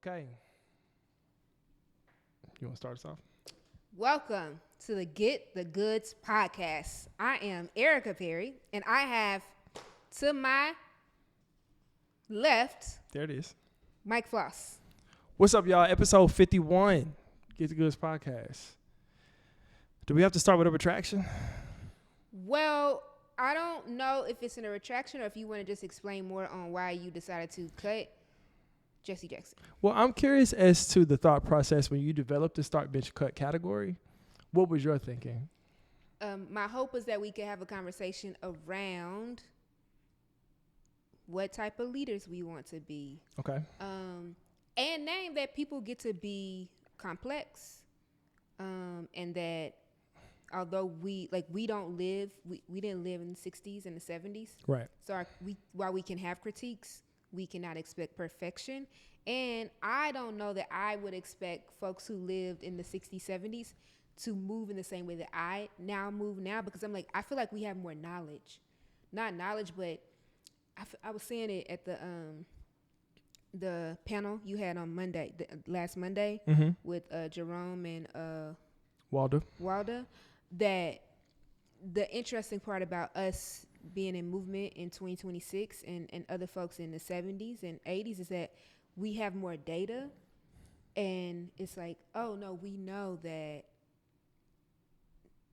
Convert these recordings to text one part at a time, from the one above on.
Okay. You want to start us off? Welcome to the Get the Goods podcast. I am Erica Perry, and I have to my left, There it is. Mike Floss. What's up, y'all? Episode 51, Get the Goods podcast. Do we have to start with a retraction? Well, I don't know if it's in a retraction or if you want to just explain more on why you decided to cut Jesse Jackson. Well, I'm curious as to the thought process when you developed the start bench cut category. What was your thinking? My hope is that we could have a conversation around what type of leaders we want to be. Okay. And name that people get to be complex, and that although we didn't live in the 60s and the 70s. Right. So while we can have critiques, we cannot expect perfection. And I don't know that I would expect folks who lived in the 60s, 70s to move in the same way that I now move now, because I feel like we have more knowledge. Not knowledge, but I was saying it at the panel you had on Monday, last Monday, with Jerome and Walda, that the interesting part about us being in movement in 2026 and other folks in the 70s and 80s is that we have more data, and it's like, oh no, we know that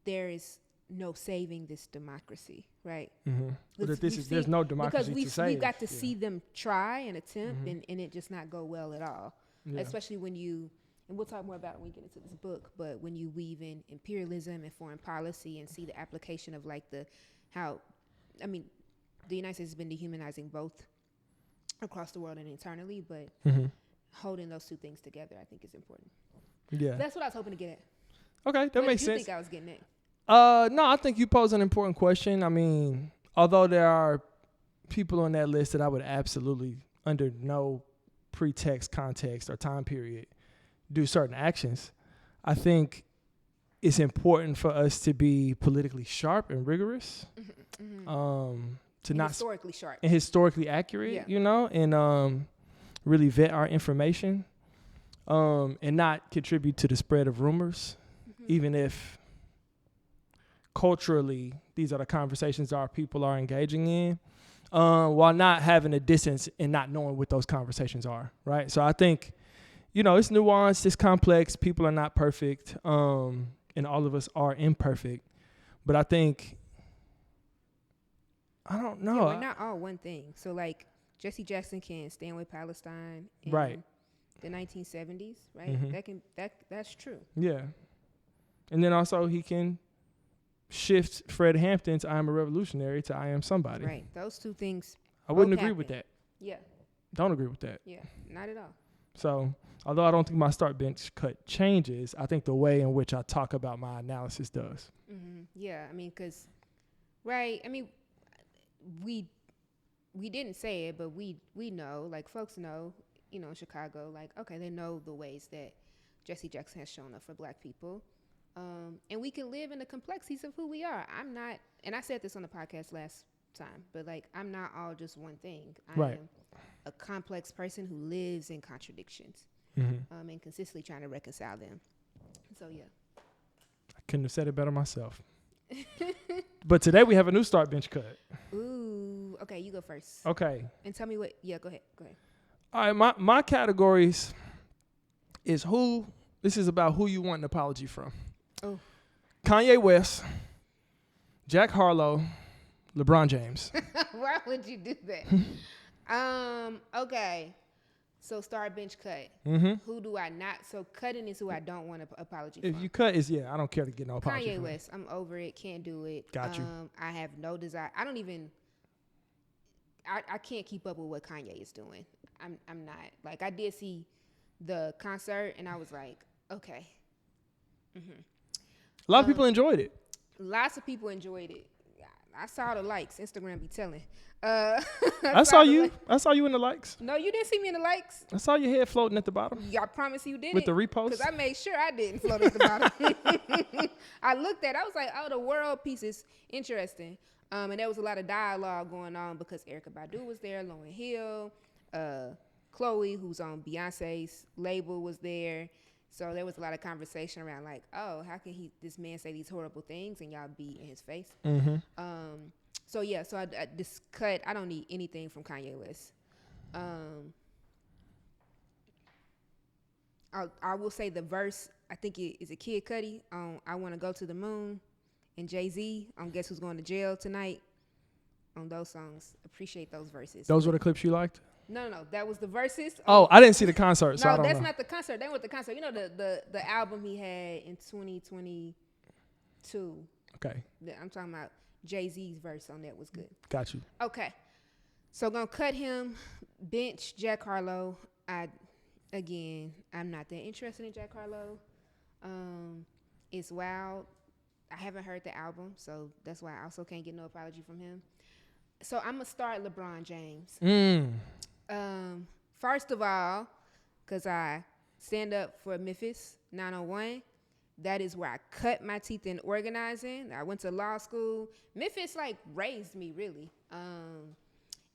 there is no saving this democracy, right? But there's no democracy to save. Because we got to see them try and attempt, and it just not go well at all. Yeah. Especially when and we'll talk more about it when we get into this book, but when you weave in imperialism and foreign policy and see the application of the United States has been dehumanizing both across the world and internally, but holding those two things together, I think, is important. Yeah. That's what I was hoping to get at. Okay, that makes sense. What did you think I was getting at? No, I think you pose an important question. I mean, although there are people on that list that I would absolutely, under no pretext, context, or time period, do certain actions, I think it's important for us to be politically sharp and rigorous, Historically sharp and historically accurate, and really vet our information, and not contribute to the spread of rumors, even if culturally these are the conversations our people are engaging in, while not having a distance and not knowing what those conversations are, right? So I think, it's nuanced, it's complex, people are not perfect, and all of us are imperfect, but I think, I don't know. Yeah, we're not all one thing. So Jesse Jackson can stand with Palestine in the 1970s, right? That's true. Yeah. And then also he can shift Fred Hampton's I am a revolutionary to I am somebody. Right. Those two things. I wouldn't agree with that. Yeah. Don't agree with that. Yeah. Not at all. So, although I don't think my start bench cut changes, I think the way in which I talk about my analysis does. Yeah. Because, right. We didn't say it, but we know, folks know, in Chicago, okay, they know the ways that Jesse Jackson has shown up for Black people. And we can live in the complexities of who we are. I'm not, and I said this on the podcast last time, but I'm not all just one thing. I am a complex person who lives in contradictions, and consistently trying to reconcile them. So, yeah. I couldn't have said it better myself. But today we have a new start bench cut. Ooh, okay, you go first. Okay. And tell me what, go ahead. All right, my categories is this is about who you want an apology from. Oh. Kanye West, Jack Harlow, LeBron James. Why would you do that? Okay. So start bench cut. Who do I not? So cutting is who I don't want an apology If from. you cut, I don't care to get no apology Kanye from West, I'm over it. Can't do it. Got you. I have no desire. I don't even. I can't keep up with what Kanye is doing. I'm not. I did see the concert and I was like, okay. A lot of people enjoyed it. Lots of people enjoyed it. I saw the likes. Instagram be telling. I saw you. I saw you in the likes. No, you didn't see me in the likes. I saw your head floating at the bottom. I promise you didn't. With the repost? Because I made sure I didn't float at the bottom. I looked at it. I was like, oh, the world piece is interesting. And there was a lot of dialogue going on because Erykah Badu was there, Lauryn Hill, Chloe, who's on Beyonce's label, was there. So there was a lot of conversation around like, oh, how can this man say these horrible things and y'all be in his face? Mm-hmm. So yeah, so I this cut. I don't need anything from Kanye West. I will say the verse. I think it is a Kid Cudi on "I Want to Go to the Moon," and Jay-Z on "Guess Who's Going to Jail Tonight." On those songs, appreciate those verses. Those were the clips you liked? No, that was the verses. Oh, I didn't see the concert, so I no, don't that's know. not the concert. That was the concert. You know the album he had in 2022. Okay, I'm talking about Jay-Z's verse on that was good. got you. Okay, so gonna cut him. Bench Jack Harlow. I'm not that interested in Jack Harlow. It's wild. I haven't heard the album, so that's why I also can't get no apology from him. So I'm gonna start LeBron James. First of all, because I stand up for Memphis 901. That is where I cut my teeth in organizing. I went to law school. Memphis like raised me really,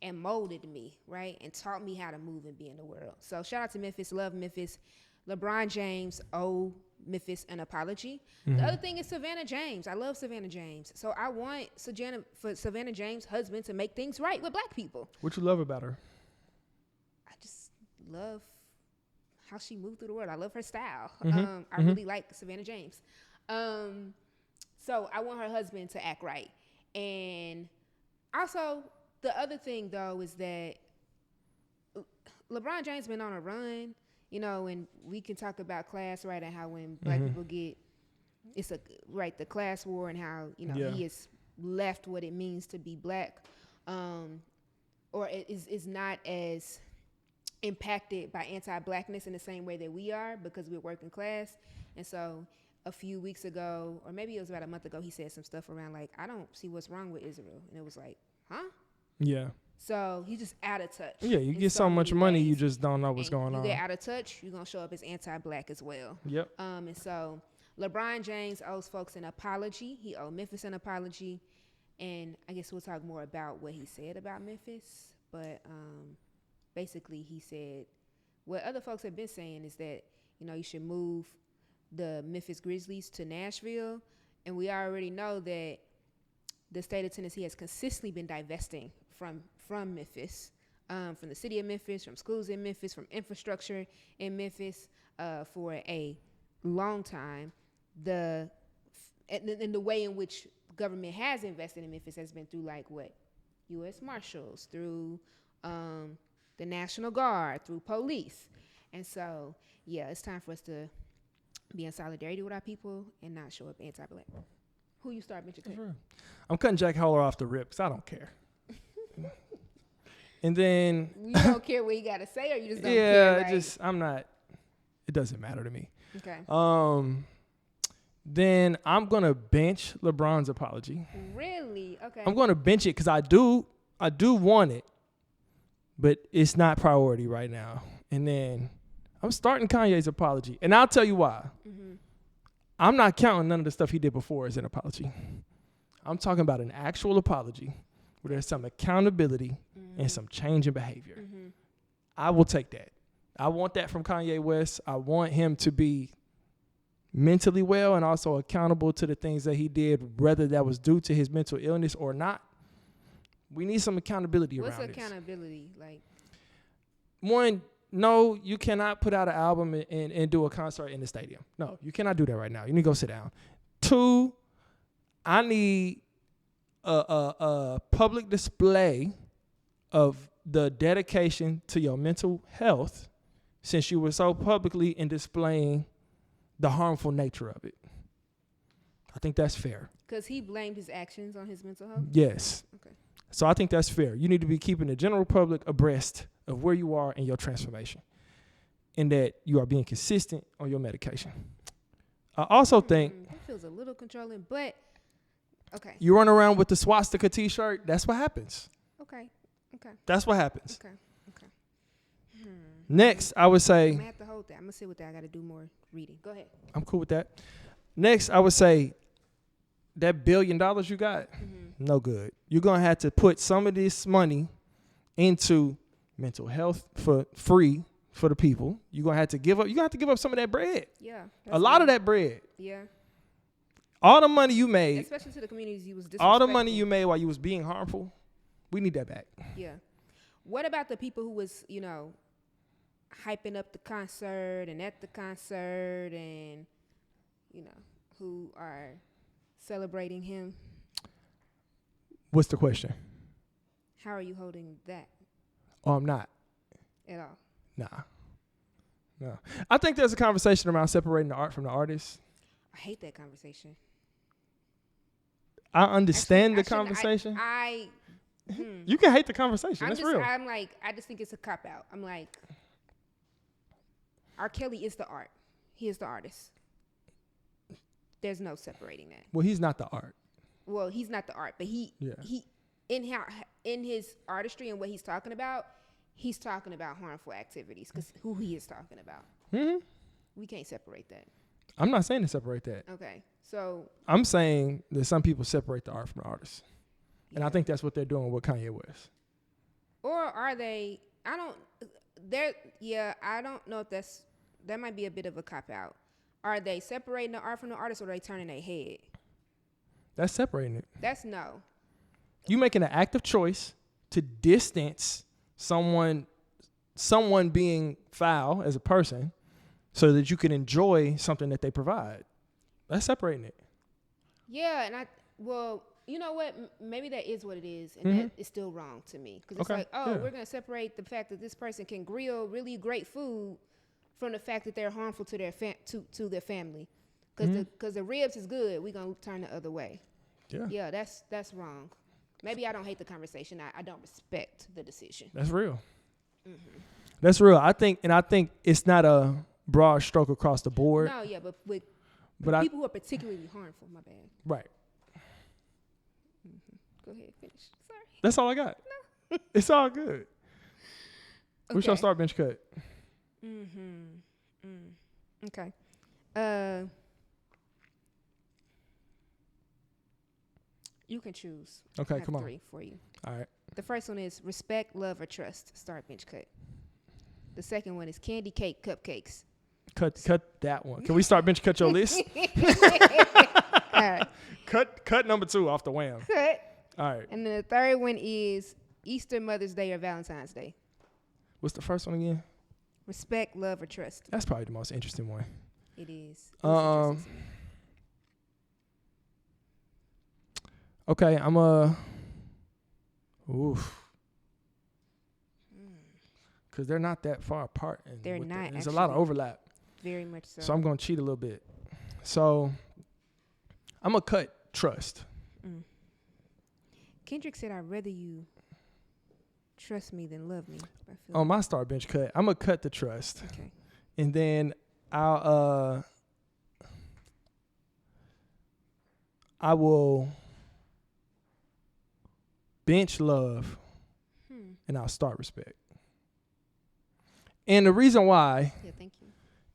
and molded me, right? And taught me how to move and be in the world. So shout out to Memphis, love Memphis. LeBron James owe Memphis an apology. Mm-hmm. The other thing is Savannah James. I love Savannah James. So I want Savannah James' husband to make things right with black people. What you love about her? I just love how she moved through the world. I love her style. Mm-hmm. I really like Savannah James. So I want her husband to act right. And also, the other thing, though, is that LeBron James been on a run, you know, and we can talk about class, right, and how when black people get, the class war and how, you know, he has left what it means to be black, or is not as impacted by anti-blackness in the same way that we are because we're working class. And so a few weeks ago, or maybe it was about a month ago, he said some stuff around like, I don't see what's wrong with Israel. And it was like, huh? Yeah. So he's just out of touch. Yeah, you get so much money, you just don't know what's going on. You get out of touch, you're going to show up as anti-black as well. Yep. And so LeBron James owes folks an apology. He owed Memphis an apology. And I guess we'll talk more about what he said about Memphis. But basically he said what other folks have been saying is that, you know, you should move the Memphis Grizzlies to Nashville. And we already know that the state of Tennessee has consistently been divesting from Memphis, from the city of Memphis, from schools in Memphis, from infrastructure in Memphis for a long time. And the way in which government has invested in Memphis has been through like what? U.S. Marshals, through the National Guard, through police. And so, yeah, it's time for us to be in solidarity with our people and not show up anti-black. Who you start mentioning? I'm cutting Jack Harlow off the rip because I don't care. And then you don't care what you got to say, or you just don't care? Yeah, I'm not. It doesn't matter to me. Okay. Then I'm gonna bench LeBron's apology. Really? Okay. I'm gonna bench it because I do want it, but it's not priority right now. And then I'm starting Kanye's apology, and I'll tell you why. Mm-hmm. I'm not counting none of the stuff he did before as an apology. I'm talking about an actual apology where there's some accountability and some change in behavior. Mm-hmm. I will take that. I want that from Kanye West. I want him to be mentally well and also accountable to the things that he did, whether that was due to his mental illness or not. We need some accountability around this. What's accountability like? One, no, you cannot put out an album and do a concert in the stadium. No, you cannot do that right now. You need to go sit down. Two, I need a public display of the dedication to your mental health since you were so publicly in displaying the harmful nature of it. I think that's fair. Because he blamed his actions on his mental health? Yes. Okay. So I think that's fair. You need to be keeping the general public abreast of where you are in your transformation and that you are being consistent on your medication. I also think... That feels a little controlling, but... Okay. You run around with the swastika T-shirt, that's what happens. Okay. That's what happens. Okay. Next, I would say... I'm going to have to hold that. I'm going to sit with that. I got to do more reading. Go ahead. I'm cool with that. Next, I would say that $1 billion you got, no good. You're going to have to put some of this money into mental health for free for the people. You're going to have to give up. You're going to have to give up some of that bread. Yeah. A lot of that bread. Yeah. All the money you made. Especially to the communities you was disrespecting. All the money you made while you was being harmful. We need that back. Yeah. What about the people who was, hyping up the concert and at the concert and, who are celebrating him? What's the question? How are you holding that? Oh, I'm not. At all? Nah. No. I think there's a conversation around separating the art from the artist. I hate that conversation. I understand the conversation. You can hate the conversation. That's real. I just think it's a cop-out. I'm like, R. Kelly is the art. He is the artist. There's no separating that. Well, he's not the art. Well, he's not the art, but he in his artistry and what he's talking about harmful activities because who he is talking about. Mm-hmm. We can't separate that. I'm not saying to separate that. Okay, so I'm saying that some people separate the art from the artist, and yeah. I think that's what they're doing with Kanye West. Or are they? I don't know if that might be a bit of a cop out. Are they separating the art from the artist, or are they turning their head? That's separating it. That's no. You making an active choice to distance someone being foul as a person so that you can enjoy something that they provide. That's separating it. Yeah, and you know what? Maybe that is what it is, and that is still wrong to me. Because it's like, we're going to separate the fact that this person can grill really great food from the fact that they're harmful to their to their family. Because the ribs is good, we're going to turn the other way. Yeah, that's wrong. Maybe I don't hate the conversation. I don't respect the decision. That's real. Mm-hmm. That's real. I think it's not a broad stroke across the board. No, yeah, but with But people who are particularly harmful, my bad. Right. Mm-hmm. Go ahead, finish. Sorry. That's all I got. No. It's all good. Okay. What's your start bench cut? Okay. You can choose. Okay, I have come on. 3 for you. All right. The first one is respect, love, or trust. Start bench cut. The second one is candy, cake, cupcakes. Cut that one. Can we start bench cut your list? All right. Cut number 2 off the wham. Cut. All right. And then the third one is Easter, Mother's Day, or Valentine's Day. What's the first one again? Respect, love, or trust. That's probably the most interesting one. It is. Okay, I'm because they're not that far apart. They're not. There's a lot of overlap. Very much so. So I'm going to cheat a little bit. So I'm going to cut trust. Kendrick said, I'd rather you trust me than love me. On my start bench cut, I'm going to cut the trust. Okay. And then I will bench love and I'll start respect. And the reason why thank you.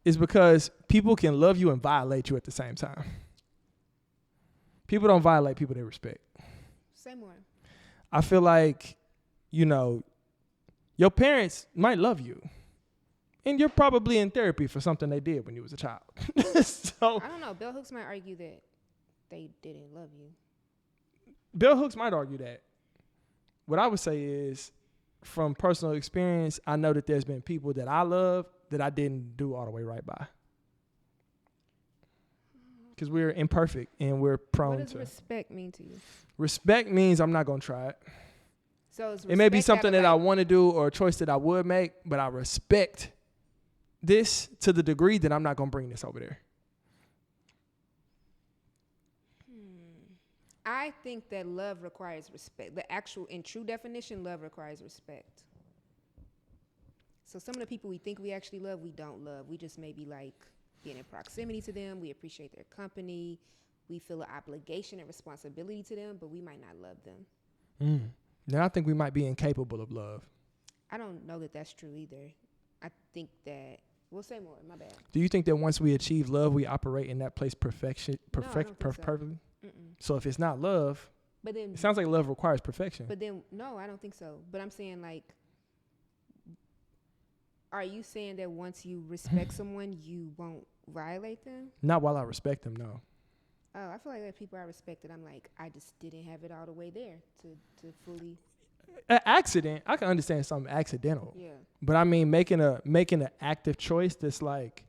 is because people can love you and violate you at the same time. People don't violate people they respect. Say more. I feel like, your parents might love you. And you're probably in therapy for something they did when you was a child. So I don't know. Bell Hooks might argue that they didn't love you. Bell Hooks might argue that. What I would say is, from personal experience, I know that there's been people that I love that I didn't do all the way right by. Because we're imperfect and we're prone to. What does respect mean to you? Respect means I'm not going to try it. So it may be something that I want to do or a choice that I would make, but I respect this to the degree that I'm not going to bring this over there. I think that love requires respect. The actual, in true definition, love requires respect. So some of the people we think we actually love, we don't love. We just maybe like being in proximity to them. We appreciate their company. We feel an obligation and responsibility to them, but we might not love them. Now I think we might be incapable of love. I don't know that that's true either. I think that, we'll say more, my bad. Do you think that once we achieve love, we operate in that place perfectly? So if it's not love, but then it sounds like love requires perfection. But then, no, I don't think so. But I'm saying, like, are you saying that once you respect someone, you won't violate them? Not while I respect them, no. Oh, I feel like the people I respected, I'm like, I just didn't have it all the way there to fully. An accident, I can understand something accidental. Yeah. But I mean, making an active choice that's like,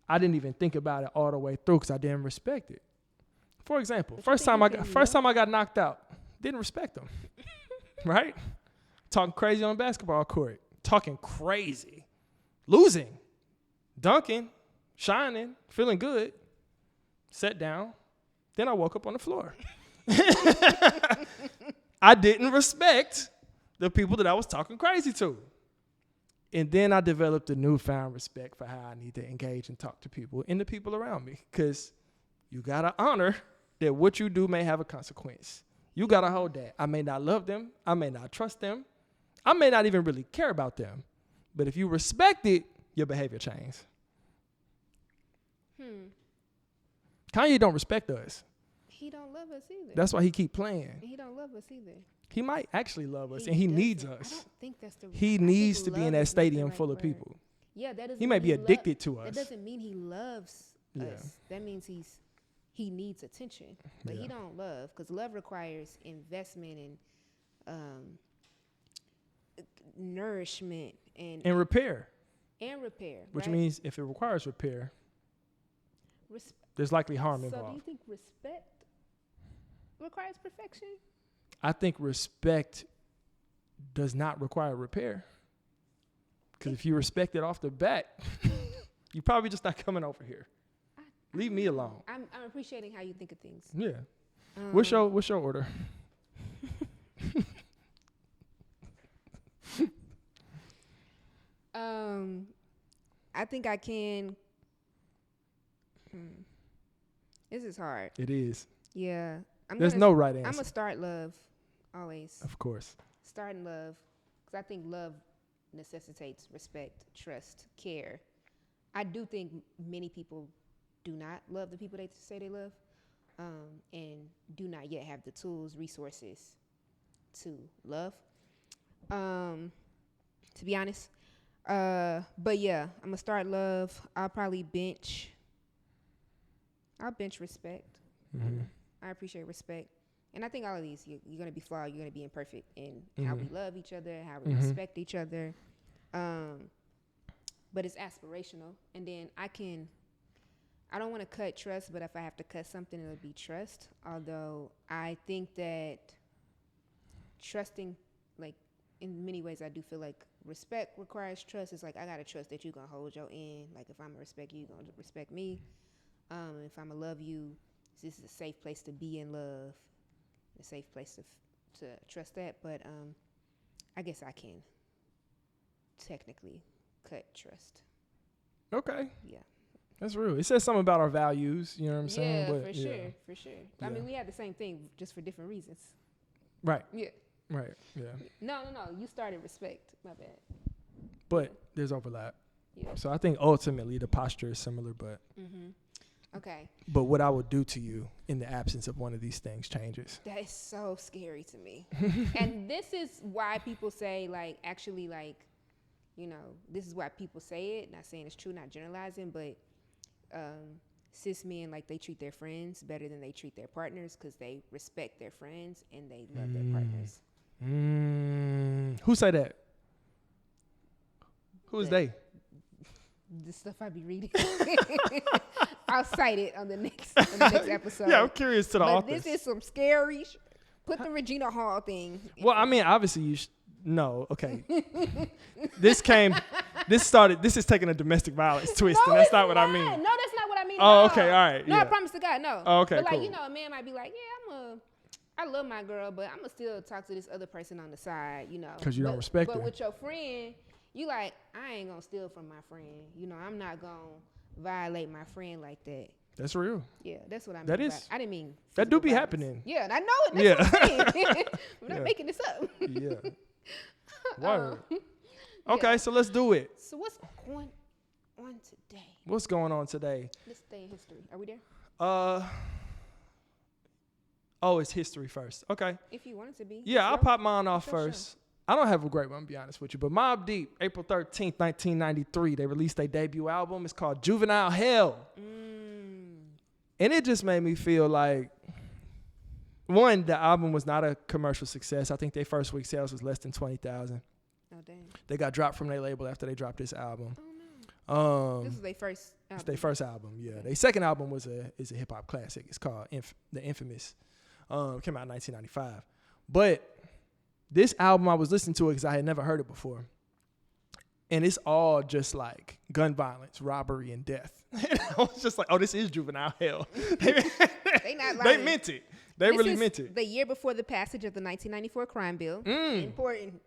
I didn't even think about it all the way through because I didn't respect it. For example, first time I got knocked out, didn't respect them, right? Talking crazy on the basketball court, talking crazy, losing, dunking, shining, feeling good, sat down. Then I woke up on the floor. I didn't respect the people that I was talking crazy to. And then I developed a newfound respect for how I need to engage and talk to people and the people around me. Because you got to honor that what you do may have a consequence. You got to hold that. I may not love them. I may not trust them. I may not even really care about them. But if you respect it, your behavior changes. Kanye don't respect us. He don't love us either. That's why he keep playing. He don't love us either. He might actually love us, and he needs us. I don't think that's the. He needs to be in that stadium full of people. Yeah, that doesn't. He may be addicted to us. That doesn't mean he loves us. That means he needs attention, but he don't love, because love requires investment and nourishment and repair. Which right? means if it requires repair, there's likely harm involved. So do you think respect requires perfection? I think respect does not require repair. Because if you respect it off the bat, you're probably just not coming over here. Leave me alone. I'm appreciating how you think of things. Yeah. What's your order? I think I can. This is hard. It is. Yeah. There's no right answer. I'm going to start love, always. Of course. Starting love, because I think love necessitates respect, trust, care. I do think many people do not love the people they say they love, and do not yet have the tools, resources to love, to be honest. But yeah, I'm going to start love. I'll bench respect. Mm-hmm. I appreciate respect. And I think all of these, you're going to be flawed. You're going to be imperfect in how we love each other, how we respect each other. But it's aspirational. And then I don't want to cut trust, but if I have to cut something, it'll be trust. Although I think that trusting, like, in many ways, I do feel like respect requires trust. It's like, I got to trust that you're going to hold your end. Like, if I'm going to respect you, you're going to respect me. If I'm going to love you, this is a safe place to be in love, a safe place to trust that. But I guess I can technically cut trust. Okay. Yeah. That's real. It says something about our values, you know what I'm saying? Yeah, but, for sure. I mean, we had the same thing, just for different reasons. Right. Yeah. Right, yeah. No. You started respect. My bad. But there's overlap. Yeah. So I think ultimately the posture is similar, but okay. But what I would do to you in the absence of one of these things changes. That is so scary to me. And this is why people say, like, actually, like, you know, this is why people say it. Not saying it's true, not generalizing, but cis men, like, they treat their friends better than they treat their partners because they respect their friends and they love their partners. Who say that? Who's they? The stuff I be reading. I'll cite it on the next episode. Yeah, I'm curious to the authors. This is some scary put the Regina Hall thing. Well, I mean, obviously you no, okay. This is taking a domestic violence twist, and that's not what I mean. No, that's not what I mean. Oh, okay, all right. No, yeah. I promise to God, no. Oh, okay, but, like, cool. you know, a man might be like, yeah, I love my girl, but I'm going to still talk to this other person on the side, you know. Because you don't respect her. But with your friend, you like, I ain't going to steal from my friend. You know, I'm not going to violate my friend like that. That's real. Yeah, that's what I mean. That is. I didn't mean. That do be violence. happening. Yeah, I know it. That's what I'm saying. I'm not Yeah. making this up. Yeah. Word. Okay, so let's do it. So what's going on today? What's going on today? Let's stay in history. Are we there? Oh, it's history first. Okay. If you want it to be. Yeah, I'll Sure. pop mine off Sure. first. I don't have a great one, to be honest with you. But Mobb Deep, April 13th, 1993, they released their debut album. It's called Juvenile Hell. And it just made me feel like, one, the album was not a commercial success. I think their first week sales was less than 20,000. Oh, dang. They got dropped from their label after they dropped this album. Oh, no. This was their first album. It's their first album, yeah. Their second album is a hip-hop classic. It's called The Infamous. Came out in 1995. But this album I was listening to it because I had never heard it before. And it's all just like gun violence, robbery, and death. And I was just like, oh, this is Juvenile Hell. They not lying. They meant it. They really meant it. The year before the passage of the 1994 crime bill. Important.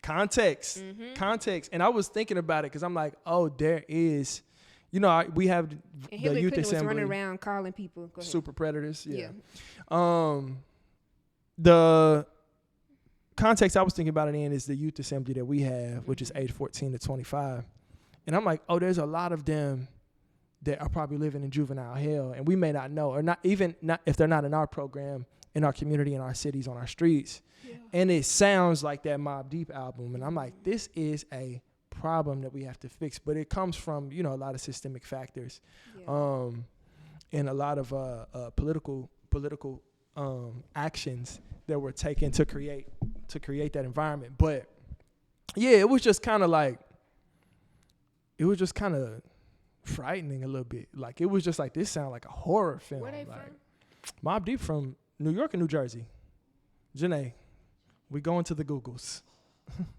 Context. Context. And I was thinking about it because I'm like, oh, there is, we have and the Hillary youth Clinton assembly. was running around calling people. Go ahead. Super predators. Yeah. The context I was thinking about it in is the youth assembly that we have, which is age 14 to 25. And I'm like, oh, there's a lot of them that are probably living in juvenile hell, and we may not know, or not if they're not in our program, in our community, in our cities, on our streets. Yeah. And it sounds like that Mobb Deep album, and I'm like, this is a problem that we have to fix, but it comes from a lot of systemic factors, and a lot of political actions that were taken to create that environment. But yeah, it was just kind of frightening a little bit. Like, it was just like, this sound like a horror film. Where they like, from? Mobb Deep from New York and New Jersey. Janae, we going to the Googles.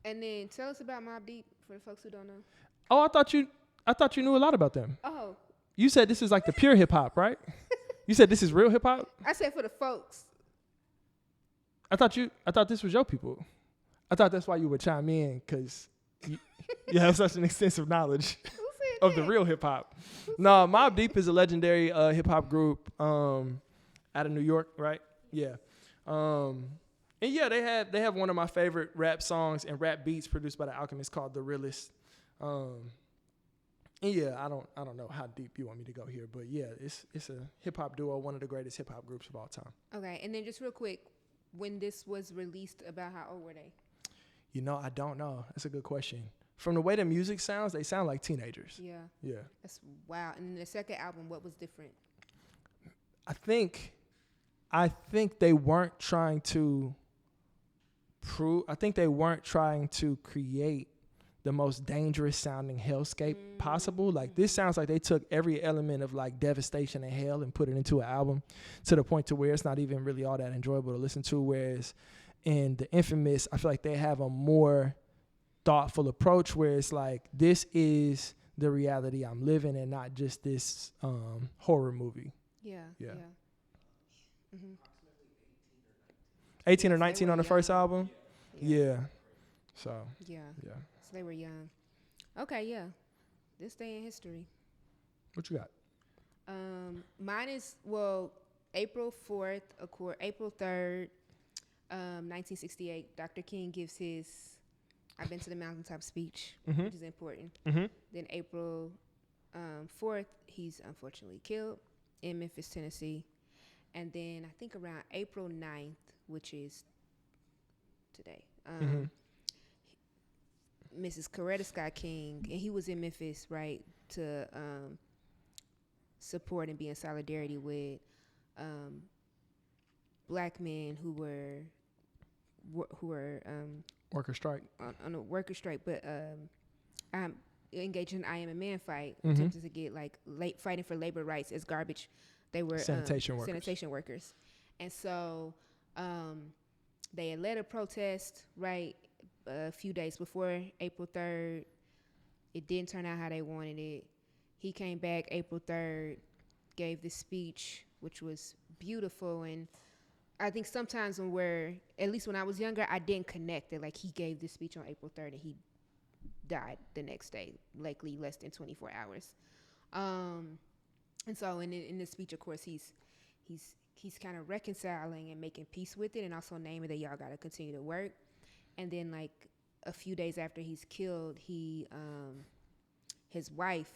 And then tell us about Mobb Deep for the folks who don't know. Oh, I thought you knew a lot about them. Oh. You said this is like the pure hip hop, right? You said this is real hip hop? I said for the folks. I thought this was your people. I thought that's why you would chime in, because you have such an extensive knowledge of the real hip hop. No, Mobb Deep is a legendary hip hop group out of New York, right? Yeah. And yeah, they have one of my favorite rap songs and rap beats produced by The Alchemist called The Realest. And yeah, I don't know how deep you want me to go here, but yeah, it's a hip hop duo, one of the greatest hip hop groups of all time. Okay, and then just real quick, when this was released, about how old were they? I don't know. That's a good question. From the way the music sounds, they sound like teenagers. Yeah. Yeah. That's wow. And the second album, what was different? I think they weren't trying to create the most dangerous sounding hellscape possible. Like, this sounds like they took every element of like devastation and hell and put it into an album, to the point to where it's not even really all that enjoyable to listen to. Whereas in The Infamous, I feel like they have a more thoughtful approach, where it's like, this is the reality I'm living, and not just this horror movie. Yeah. Mm-hmm. 18 or 19 on the first album. Yeah. So. Yeah. So they were young. Okay. Yeah. This day in history. What you got? Mine is April 4th, April 3rd, 1968. Dr. King gives his "I've been to the mountaintop" speech, which is important. Mm-hmm. Then April 4th, he's unfortunately killed in Memphis, Tennessee. And then I think around April 9th, which is today, Mrs. Coretta Scott King, and he was in Memphis, right, to support and be in solidarity with black men who were worker strike on a worker strike, but engaged in an I Am a Man fight, attempted to get fighting for labor rights as garbage. They were sanitation workers. And so they had led a protest, right, a few days before April 3rd. It didn't turn out how they wanted it. He came back April 3rd, gave this speech, which was beautiful. And I think sometimes at least when I was younger, I didn't connect that, like, he gave this speech on April 3rd and he died the next day, likely less than 24 hours. And so in this speech, of course, he's kind of reconciling and making peace with it, and also naming that y'all got to continue to work. And then, like, a few days after he's killed, his wife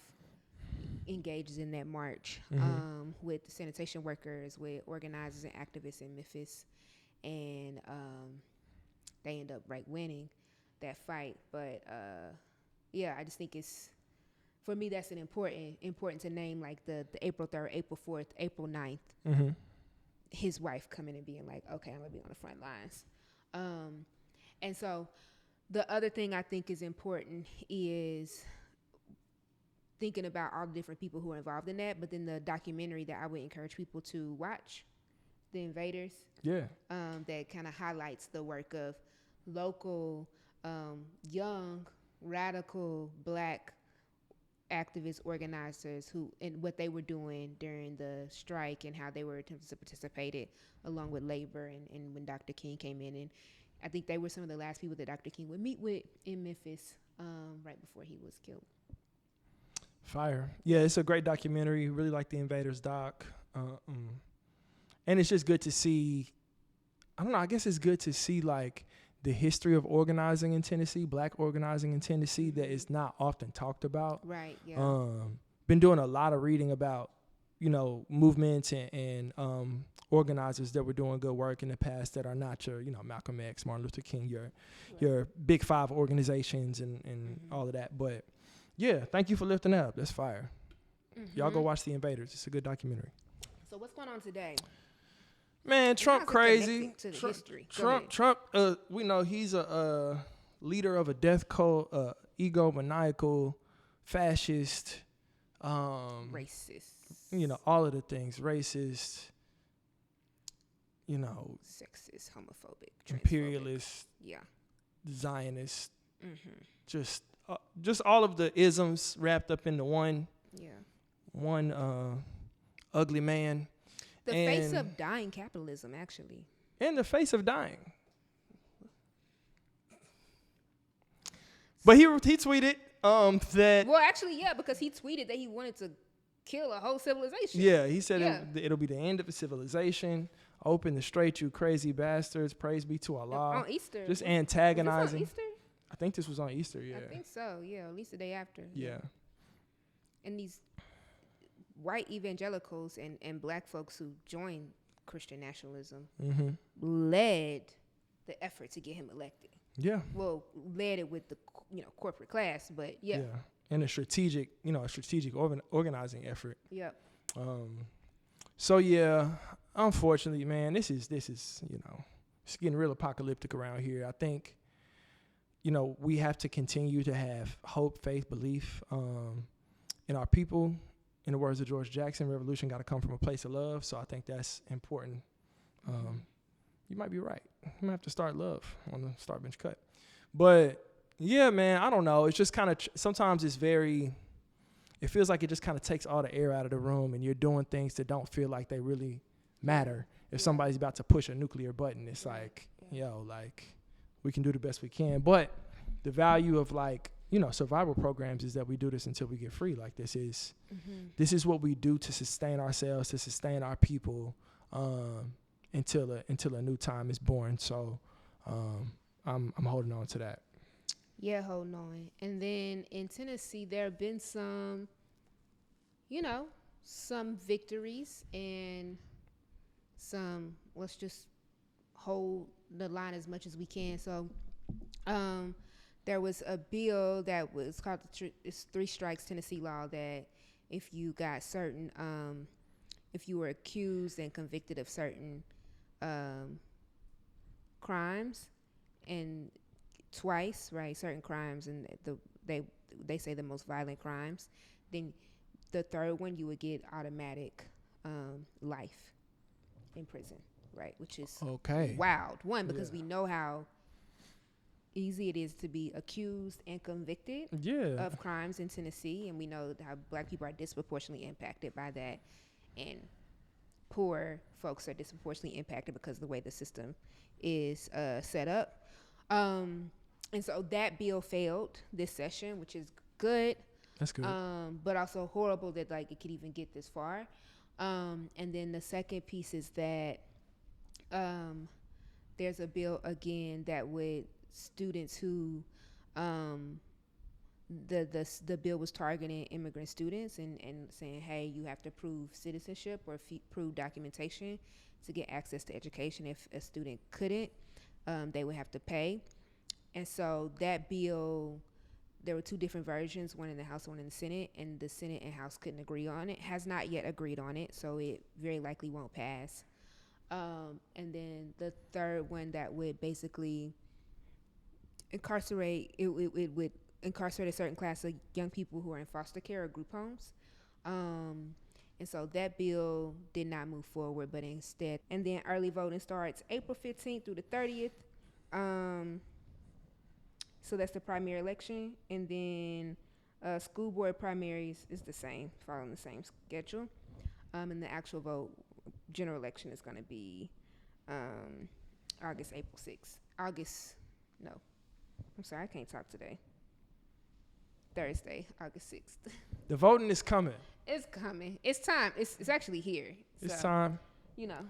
engages in that march with the sanitation workers, with organizers and activists in Memphis. And they end up winning that fight. But yeah, I just think it's, for me, that's an important to name, like the April 3rd, April 4th, April 9th. Mm-hmm. His wife coming and being like, okay, I'm gonna be on the front lines. And so the other thing I think is important is thinking about all the different people who are involved in that, but then the documentary that I would encourage people to watch, The Invaders. Yeah. That kind of highlights the work of local, young, radical Black activist organizers who, and what they were doing during the strike and how they were attempting to participate it along with labor, and when Dr. King came in. And I think they were some of the last people that Dr. King would meet with in Memphis right before he was killed. Fire. Yeah, it's a great documentary. Really like the Invaders doc. And it's just good to see, I don't know, I guess it's good to see like the history of organizing in Tennessee, Black organizing in Tennessee, that is not often talked about. Right, yeah. Been doing a lot of reading about, movements and organizers that were doing good work in the past that are not your, Malcolm X, Martin Luther King, your big five organizations and all of that. But yeah, thank you for lifting that up. That's fire. Y'all go watch The Invaders. It's a good documentary. So what's going on today? Man, Trump crazy. To the history. Trump. We know he's a leader of a death cult, egomaniacal, fascist, racist. All of the things. Racist. Sexist, homophobic, imperialist. Yeah. Zionist. Just all of the isms wrapped up into one. Yeah. One ugly man. The face of dying capitalism, actually. In the face of dying. But he tweeted that... Well, actually, yeah, because he tweeted that he wanted to kill a whole civilization. Yeah, he said it'll be the end of a civilization. Open the straight, you crazy bastards. Praise be to Allah. On Easter. Just antagonizing. Was this on Easter? I think this was on Easter, yeah. I think so, yeah. At least the day after. Yeah. And these white evangelicals and Black folks who joined Christian nationalism led the effort to get him elected. Yeah. Well, led it with the corporate class, but yeah. And a strategic organizing effort. Yep. So yeah, unfortunately, man, this is it's getting real apocalyptic around here. I think we have to continue to have hope, faith, belief in our people. In the words of George Jackson, revolution got to come from a place of love. So I think that's important. You might be right. You might have to start love on the start bench cut. But yeah, man, I don't know. It's just kind of, sometimes it feels like it just kind of takes all the air out of the room and you're doing things that don't feel like they really matter. If somebody's about to push a nuclear button, it's like, we can do the best we can. But the value of survival programs is that we do this until we get free. Like this is what we do to sustain ourselves, to sustain our people, until a new time is born. So I'm holding on to that. Yeah, holding on. And then in Tennessee, there have been some victories and some, let's just hold the line as much as we can. So there was a bill that was called it's Three Strikes Tennessee law, that if you got certain, if you were accused and convicted of certain crimes, and twice, right, certain crimes, and they say the most violent crimes, then the third one you would get automatic life in prison, right, which is wild. One, because we know how easy it is to be accused and convicted of crimes in Tennessee, and we know how Black people are disproportionately impacted by that, and poor folks are disproportionately impacted because of the way the system is set up. And so that bill failed this session, which is good. That's good. But also horrible that it could even get this far. And then the second piece is that there's a bill again that would students who the bill was targeting immigrant students and saying, hey, you have to prove citizenship or prove documentation to get access to education if a student couldn't. they would have to pay. And so that bill, there were 2 different versions, one in the House, one in the Senate, and the Senate and House couldn't agree on it. Has not yet agreed on it, so it very likely won't pass. And then the third one that would basically incarcerate, it would incarcerate a certain class of young people who are in foster care or group homes. And so that bill did not move forward, but instead, and then early voting starts April 15th through the 30th. So that's the primary election. And then school board primaries is the same, following the same schedule. And the actual vote, general election is going to be April 6th. I'm sorry, I can't talk today. Thursday, August 6th. The voting is coming. It's coming. It's time. It's actually here. It's time. You know.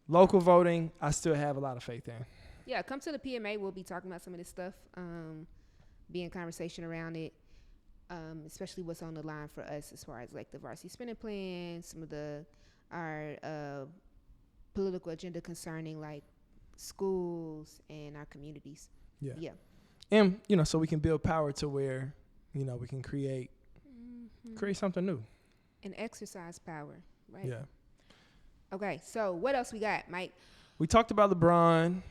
Local voting, I still have a lot of faith in. Yeah, come to the PMA. We'll be talking about some of this stuff. Be in conversation around it. Especially what's on the line for us as far as like the varsity spending plan, some of our political agenda concerning like schools and our communities. Yeah. And, so we can build power to where, we can create something new. And exercise power, right? Yeah. Okay, so what else we got, Mike? We talked about LeBron.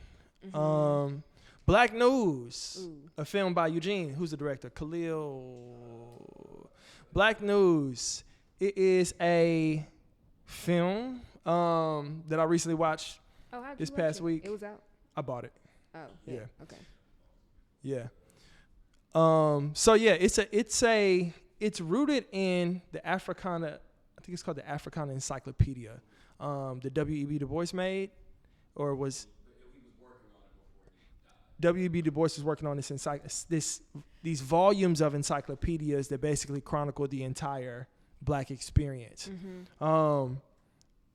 Black News, a film by Eugene, who's the director? Khalil. Black News. It is a film that I recently watched this past week. It was out? I bought it. Oh, yeah. Okay. Yeah. It's rooted in the Africana. I think it's called the Africana Encyclopedia. The W.E.B. Du Bois made, or was W.E.B. Du Bois was working on these volumes of encyclopedias that basically chronicle the entire Black experience. And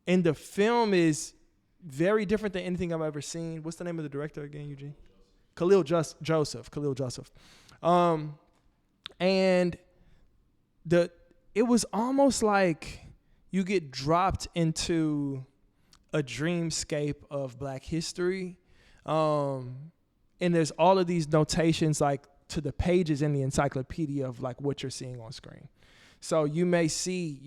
the film is very different than anything I've ever seen. What's the name of the director again, Eugene? Khalil Joseph. And it was almost like you get dropped into a dreamscape of Black history. And there's all of these notations like to the pages in the encyclopedia of like what you're seeing on screen. So you may see,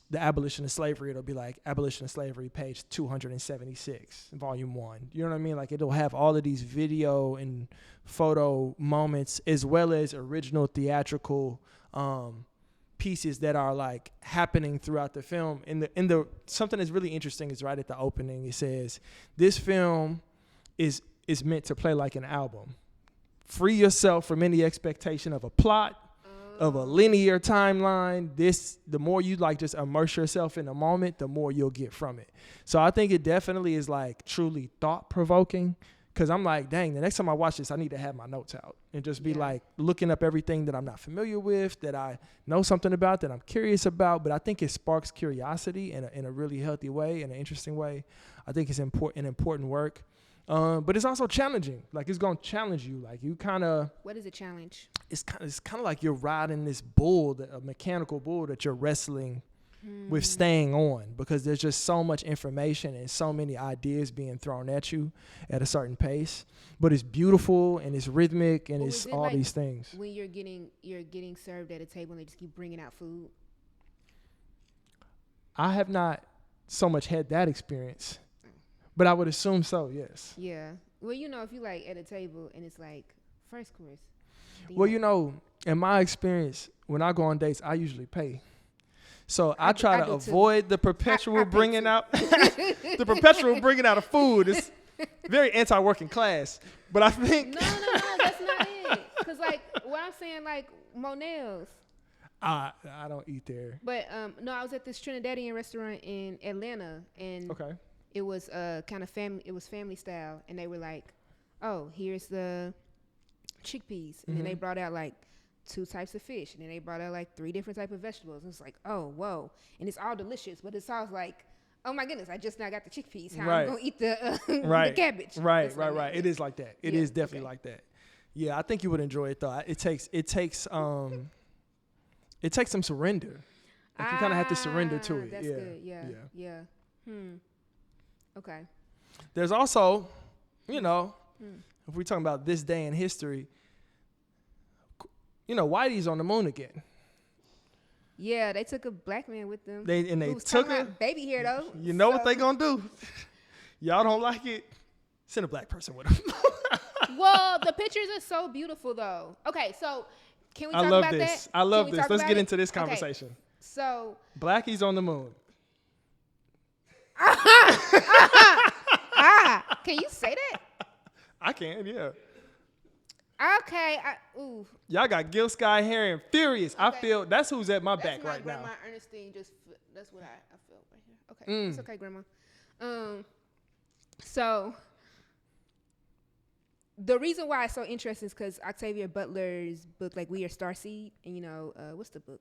the abolition of slavery. It'll be like abolition of slavery, page 276, volume 1. You know what I mean? Like it'll have all of these video and photo moments as well as original theatrical pieces that are like happening throughout the film. And the something that's really interesting is right at the opening. It says, this film is meant to play like an album. Free yourself from any expectation of a plot, of a linear timeline. The more you like just immerse yourself in the moment, the more you'll get from it. So I think it definitely is like truly thought provoking, because I'm like, dang, the next time I watch this, I need to have my notes out and just be like looking up everything that I'm not familiar with, that I know something about, that I'm curious about. But I think it sparks curiosity in a really healthy way, in an interesting way. I think it's important work. But it's also challenging. Like it's gonna challenge you. Like you kind of. What is a challenge? It's kind of like you're riding this bull, a mechanical bull that you're wrestling with staying on, because there's just so much information and so many ideas being thrown at you at a certain pace. But it's beautiful and it's rhythmic and it's all like these things. When you're getting served at a table and they just keep bringing out food. I have not so much had that experience. But I would assume so, yes. Yeah. Well, if you like at a table and it's like first course. Well, in my experience, when I go on dates, I usually pay. So I try to avoid the perpetual bringing out of food. It's very anti-working class. But I think No, that's not it. Cuz like what I'm saying, like Monell's. I don't eat there. But no, I was at this Trinidadian restaurant in Atlanta, and it was kind of family. It was family style, and they were like, "Oh, here's the chickpeas," and then they brought out like 2 types of fish, and then they brought out like 3 different types of vegetables. And it's like, oh, whoa, and it's all delicious, but it sounds like, oh my goodness, I just now got the chickpeas. How I'm gonna eat the the cabbage? Right. It is like that. It is definitely like that. Yeah, I think you would enjoy it though. It takes some surrender. Like you kind of have to surrender to it. That's good. Yeah. Okay. There's also you know, if we're talking about this day in history, you know, Whitey's on the moon again. Yeah, they took a black man with them. They took it. Baby hair though. You know what they gonna do? Y'all don't like it? Send a black person with them. Well, the pictures are so beautiful though. Okay, so can we talk about that? I love this. Let's get into this conversation. Okay, so Blackie's on the moon. Can you say that? I can, yeah. Okay. Y'all got Gil Sky hair and Furious. Okay. I feel that's who's at my back right now. Grandma Ernestine that's what I feel right here. Okay. It's okay, Grandma. So the reason why it's so interesting is because Octavia Butler's book, like We Are Starseed, and you know, what's the book?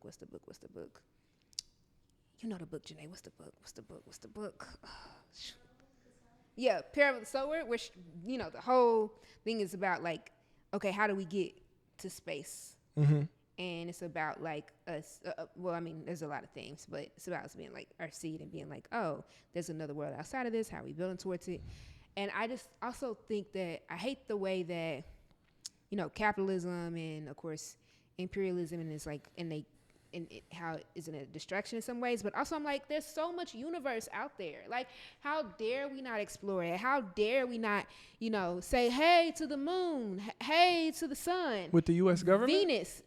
You know the book, Janae. What's the book? Yeah, Parable of the Sower, which, you know, the whole thing is about, like, okay, how do we get to space? Mm-hmm. And it's about, like, us. Well, I mean, there's a lot of things, but it's about us being, like, our seed and being like, oh, there's another world outside of this. How are we building towards it? And I just also think that I hate the way that, you know, capitalism and, of course, imperialism and it's like, and how isn't it a distraction in some ways, but also I'm like, there's so much universe out there. Like, how dare we not explore it? How dare we not, you know, say, hey to the moon, hey to the sun. With the U.S. government? Venus.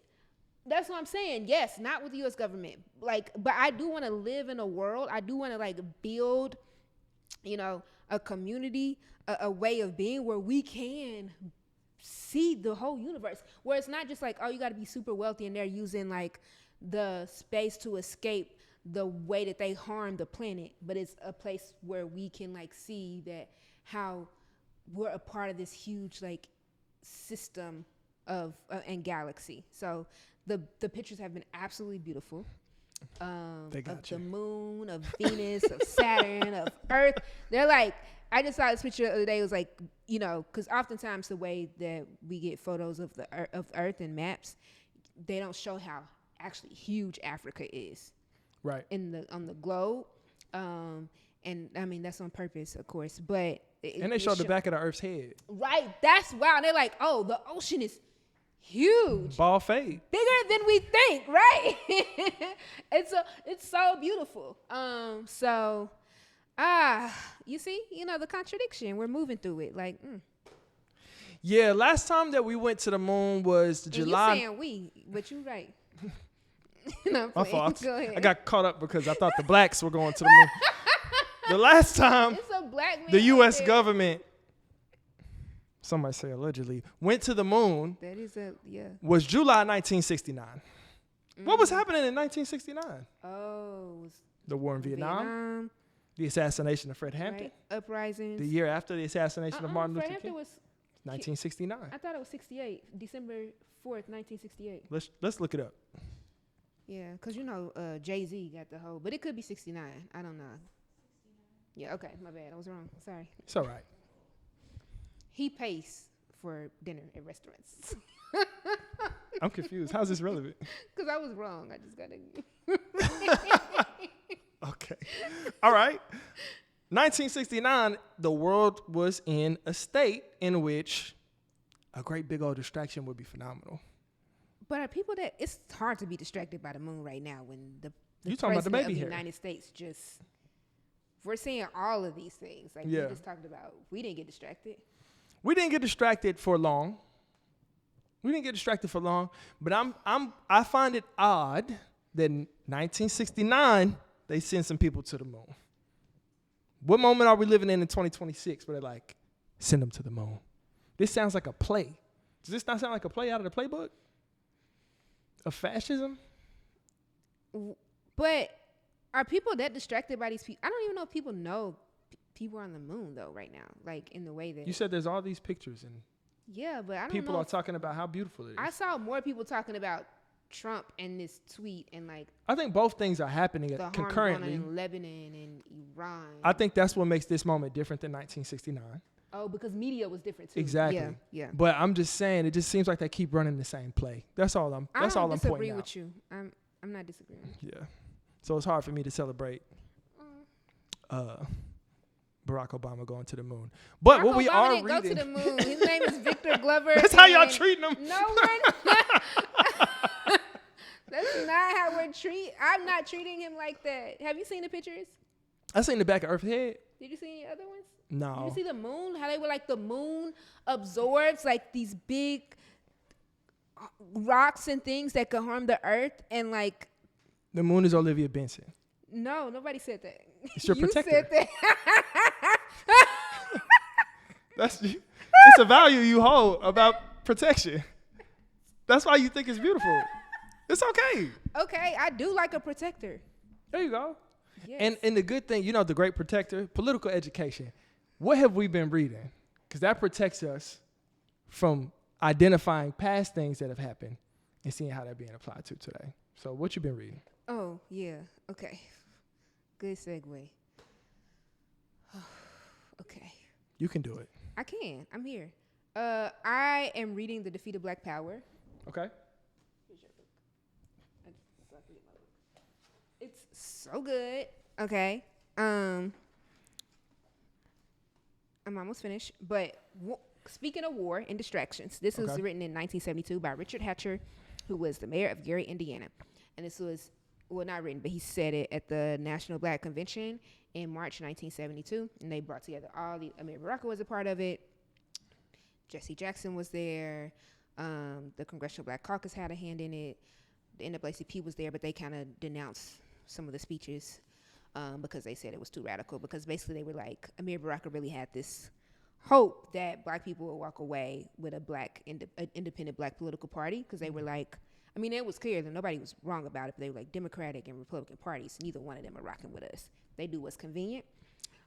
That's what I'm saying. Yes, not with the U.S. government. Like, but I do want to live in a world. I do want to, like, build, you know, a community, a way of being where we can see the whole universe. Where it's not just like, oh, you got to be super wealthy and they're using, like, the space to escape the way that they harm the planet, but it's a place where we can like see that how we're a part of this huge like system of and galaxy. So the pictures have been absolutely beautiful. They got of you. The moon, of Venus, of Saturn, of Earth. They're like, I just saw this picture the other day. It was like, you know, because oftentimes the way that we get photos of of Earth and maps, they don't show how actually huge Africa is, right, on the globe, and I mean that's on purpose, of course. But and they showed the back of the Earth's head, right? That's wow. They're like, oh, the ocean is huge, ball fade, bigger than we think, right? It's so beautiful. So you see, you know the contradiction. We're moving through it, like. Yeah, last time that we went to the moon was July. You saying we, but you right. No, my fault. Go ahead. I got caught up because I thought the blacks were going to the moon. The last time it's a black man the U.S. government, somebody say allegedly, went to the moon was July 1969. What was happening in 1969? Oh, the war in Vietnam, the assassination of Fred Hampton, right. Uprisings. The year after the assassination of Martin Luther King. Was 1969. I thought it was 68, December 4th, 1968. Let's look it up. Yeah, because you know Jay-Z got the whole, but it could be 69. I don't know. Yeah, okay, my bad. I was wrong. Sorry. It's all right. He pays for dinner at restaurants. I'm confused. How's this relevant? Because I was wrong. I just got to... Okay. All right. 1969, the world was in a state in which a great big old distraction would be phenomenal. But are people that it's hard to be distracted by the moon right now when the you talking about the baby of the hair. United States just we're seeing all of these things like we just talked about. We didn't get distracted. We didn't get distracted for long. But I find it odd that in 1969 they sent some people to the moon. What moment are we living in 2026 where they're like, send them to the moon? This sounds like a play. Does this not sound like a play out of the playbook of fascism? But are people that distracted by these people? I don't even know if people know people are on the moon, though, right now. Like, in the way that... You said there's all these pictures and... Yeah, but I don't know. People are talking about how beautiful it is. I saw more people talking about Trump and this tweet and, like... I think both things are happening concurrently. In Lebanon and Iran. I think that's what makes this moment different than 1969. Oh, because media was different too. Exactly. Yeah. But I'm just saying, it just seems like they keep running the same play. That's all I'm pointing out. I don't disagree with you. I'm not disagreeing. Yeah. So it's hard for me to celebrate Barack Obama going to the moon. But Barack what we Obama are didn't reading, go to the moon. His name is Victor Glover. that's how y'all and treating him. No one. That's not how we're treat. I'm not treating him like that. Have you seen the pictures? I seen the back of Earth's head. Did you see any other ones? No. Did you see the moon? How they were like the moon absorbs like these big rocks and things that could harm the earth, and like The moon is Olivia Benson. no, nobody said that. It's your You protector. said that. It's a value you hold about protection. That's why you think it's beautiful. It's okay. Okay, I do like a protector. There you go. Yes. And the good thing, the great protector, political education. What have we been reading? Because that protects us from identifying past things that have happened and seeing how they're being applied to today. So what you been reading? Oh, yeah. Okay. Good segue. Okay. You can do it. I can. I'm here. I am reading The Defeat of Black Power. Okay. It's so good. Okay. I'm almost finished. But speaking of war and distractions, this was written in 1972 by Richard Hatcher, who was the mayor of Gary, Indiana. And this was, well, not written, but he said it at the National Black Convention in March 1972. And they brought together all the, Amir Baraka was a part of it. Jesse Jackson was there. The Congressional Black Caucus had a hand in it. The NAACP was there, but they kind of denounced some of the speeches because they said it was too radical. Because basically they were like, Amir Baraka really had this hope that black people would walk away with a black, independent black political party. Because they were like, I mean, it was clear that nobody was wrong about it, but they were like Democratic and Republican parties. Neither one of them are rocking with us. They do what's convenient.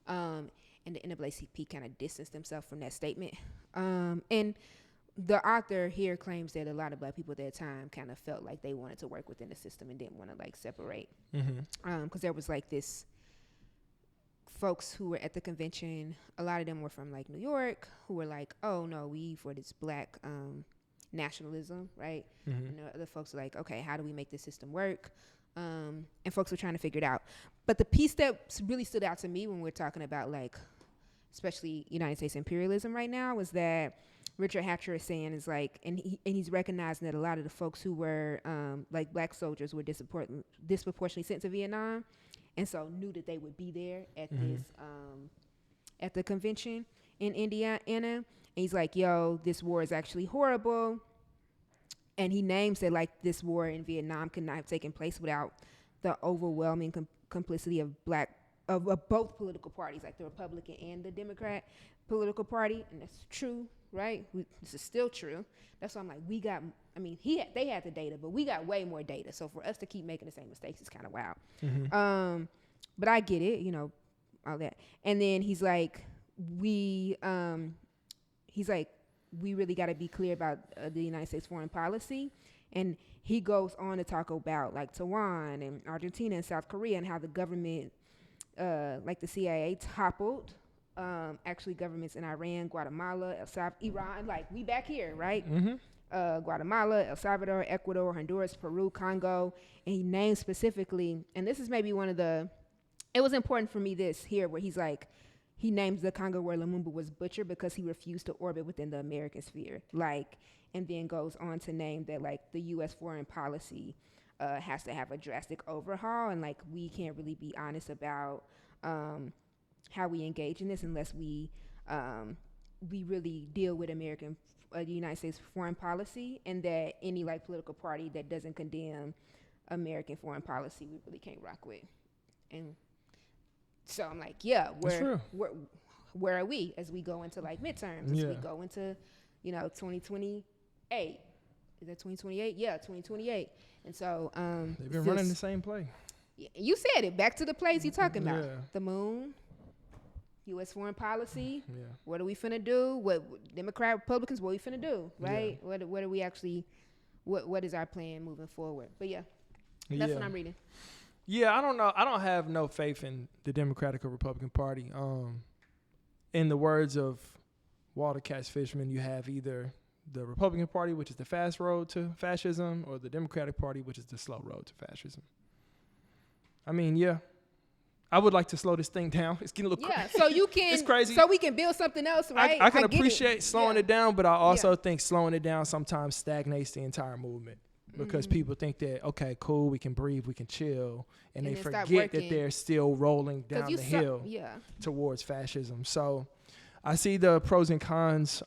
And the NAACP kind of distanced themselves from that statement. And the author here claims that a lot of black people at that time kind of felt like they wanted to work within the system and didn't want to like separate. Because there was like this folks who were at the convention, a lot of them were from like New York, who were like, oh no, we for this black nationalism, right? And the other folks were like, okay, how do we make this system work? And folks were trying to figure it out. But the piece that really stood out to me when we're talking about like, especially United States imperialism right now, was that Richard Hatcher is saying is like, and he's recognizing that a lot of the folks who were like black soldiers were disproportionately sent to Vietnam, and so knew that they would be there at this at the convention in Indiana. And he's like, yo, this war is actually horrible. And he names that like this war in Vietnam could not have taken place without the overwhelming complicity of both political parties, like the Republican and the Democrat political party. And that's true, right? This is still true. That's why I'm like, they had the data, but we got way more data. So for us to keep making the same mistakes is kind of wild. But I get it, all that. And then he's like, we really got to be clear about the United States foreign policy. And he goes on to talk about like Taiwan and Argentina and South Korea and how the government, like the CIA, toppled actually governments in Iran, Guatemala, Iran, like we back here, right? Guatemala, El Salvador, Ecuador, Honduras, Peru, Congo. And he names specifically, and this is maybe it was important for me this here where he's like, he names the Congo where Lumumba was butchered because he refused to orbit within the American sphere. Like, and then goes on to name that like the U.S. foreign policy has to have a drastic overhaul, and like we can't really be honest about how we engage in this unless we really deal with the United States foreign policy, and that any like political party that doesn't condemn American foreign policy we really can't rock with. And so I'm like, yeah, where are we as we go into like midterms, as we go into, 2028? Is that 2028? Yeah, 2028. And so they've been running the same play. You said it. Back to the plays you're talking about. The moon, U.S. foreign policy. What are we finna do? What Democrat, Republicans? What are we finna do? Right? What are we actually? What is our plan moving forward? But that's what I'm reading. Yeah, I don't know. I don't have no faith in the Democratic or Republican Party. In the words of Walter Cass Fishman, you have either the Republican Party, which is the fast road to fascism, or the Democratic Party, which is the slow road to fascism. I mean, I would like to slow this thing down. It's getting a little so you can, it's crazy. so we can build something else, right? I can appreciate slowing it down, but I also Yeah. think slowing it down sometimes stagnates the entire movement because people think that, okay, cool, we can breathe, we can chill, and they then start forget that working. they're still rolling down the hill Yeah. towards fascism. So I see the pros and cons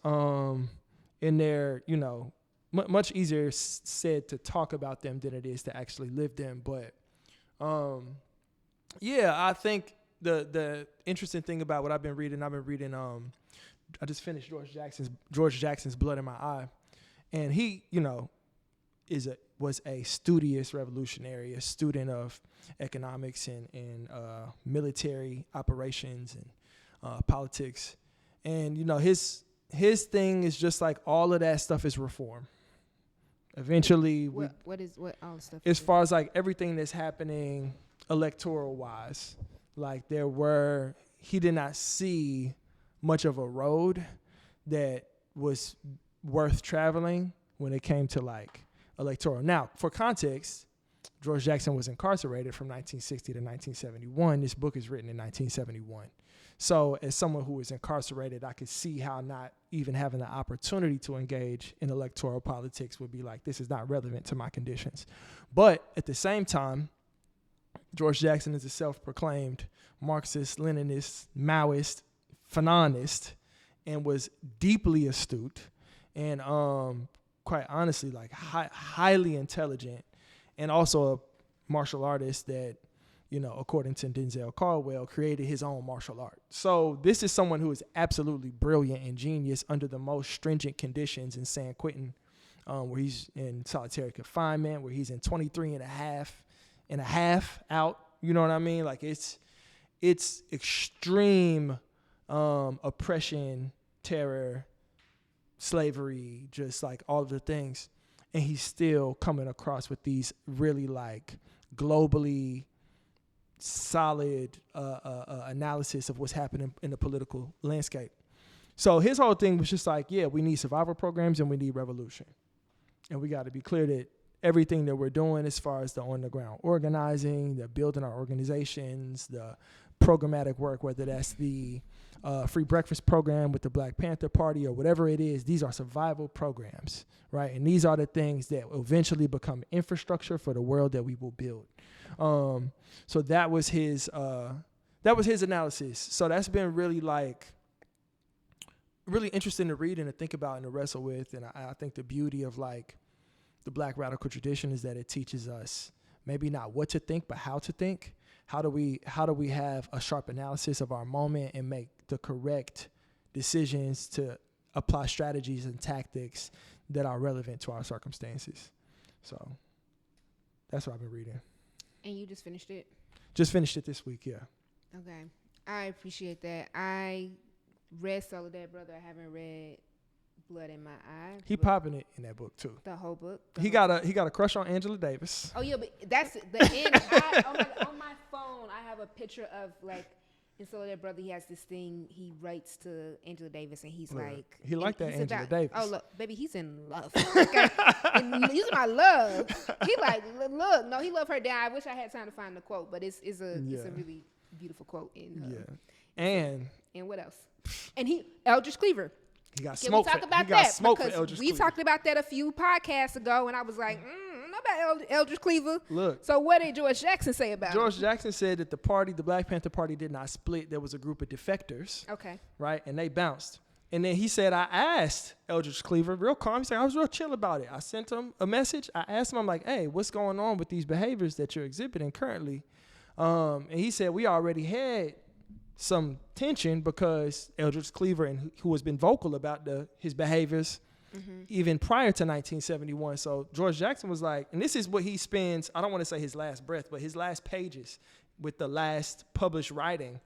in there, you know, much easier said to talk about them than it is to actually live them. But yeah, I think the interesting thing about what I've been reading, I just finished George Jackson's Blood in My Eye, and he, you know, was a studious revolutionary, a student of economics and military operations and politics, and you know his thing is just like all of that stuff is reform. Eventually, what all the stuff? as far as like everything that's happening electoral wise, like he did not see much of a road that was worth traveling when it came to like electoral. Now, for context, George Jackson was incarcerated from 1960 to 1971. This book is written in 1971. So as someone who was incarcerated, I could see how not even having the opportunity to engage in electoral politics would be like, this is not relevant to my conditions. But at the same time, George Jackson is a self-proclaimed Marxist, Leninist, Maoist, Fanonist, and was deeply astute and quite honestly, like highly intelligent, and also a martial artist that, you know, according to Denzel Caldwell, created his own martial art. So this is someone who is absolutely brilliant and genius under the most stringent conditions in San Quentin, where he's in solitary confinement, where he's in 23 and a half out. You know what I mean? Like it's extreme oppression, terror, slavery, just like all of the things. And he's still coming across with these really like globally solid analysis of what's happening in the political landscape. So his whole thing was just like, yeah, we need survival programs and we need revolution. And we got to be clear that everything that we're doing as far as the on-the-ground organizing, the building our organizations, the programmatic work, whether that's the free breakfast program with the Black Panther Party or whatever it is, these are survival programs, right? And these are the things that will eventually become infrastructure for the world that we will build. So that was his analysis. So that's been really interesting to read and to think about and to wrestle with. And I think the beauty of like the Black radical tradition is that it teaches us maybe not what to think, but how to think. How do we have a sharp analysis of our moment and make the correct decisions to apply strategies and tactics that are relevant to our circumstances? So that's what I've been reading. And you just finished it? Just finished it this week, yeah. Okay. I appreciate that. I read Soledad Brother. I haven't read Blood in My Eye. He popping it in that book too. The whole book. He got a crush on Angela Davis. Oh yeah, but that's the end. On my phone, I have a picture of like in Soledad Brother. He has this thing he writes to Angela Davis, and he's like, he liked that Angela Davis. Oh look, baby, he's in love. Okay? And he's my love. He like look, no, he loved her down. I wish I had time to find the quote, but it's a really beautiful quote in and what else? And Eldridge Cleaver. He got Can smoked. we talk about that? Because we talked about that a few podcasts ago, and I was like, not about Eldridge Cleaver. Look. So what did George Jackson say about it? George Jackson said that the Black Panther Party did not split. There was a group of defectors. Okay. Right? And they bounced. And then he said, I asked Eldridge Cleaver, real calm. He said, I was real chill about it. I sent him a message. I asked him, I'm like, hey, what's going on with these behaviors that you're exhibiting currently? And he said, we already had some tension because Eldridge Cleaver, who has been vocal about his behaviors even prior to 1971. So George Jackson was like, and this is what he spends, I don't want to say his last breath, but his last pages with the last published writing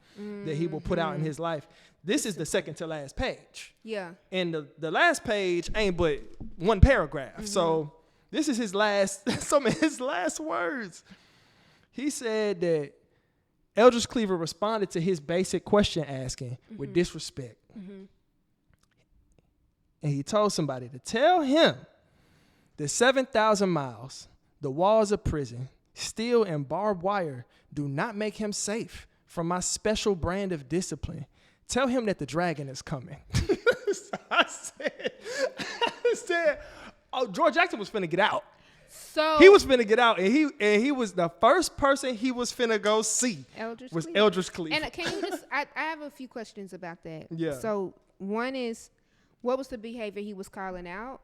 that he will put out in his life. This is the second to last page. Yeah. And the last page ain't but one paragraph. So this is some of his last words. He said that Eldridge Cleaver responded to his basic question asking with disrespect. And he told somebody to tell him that 7,000 miles, the walls of prison, steel and barbed wire do not make him safe from my special brand of discipline. Tell him that the dragon is coming. So I said, oh, George Jackson was finna get out. So he was finna get out, and he was the first person he was finna go see. Eldridge Cleaver. And can you just? I have a few questions about that. Yeah. So one is, what was the behavior he was calling out?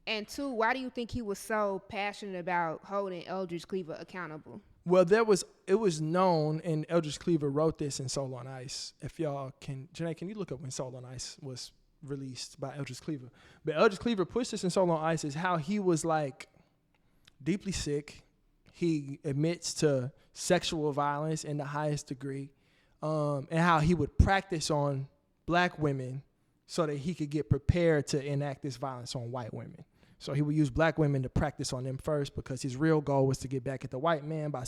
And two, why do you think he was so passionate about holding Eldridge Cleaver accountable? Well, it was known, and Eldridge Cleaver wrote this in Soul on Ice. If y'all can, Janae, can you look up when Soul on Ice was released by Eldridge Cleaver? But Eldridge Cleaver pushed this in Soul on Ice is how he was like deeply sick. He admits to sexual violence in the highest degree, and how he would practice on black women so that he could get prepared to enact this violence on white women. So he would use black women to practice on them first because his real goal was to get back at the white man by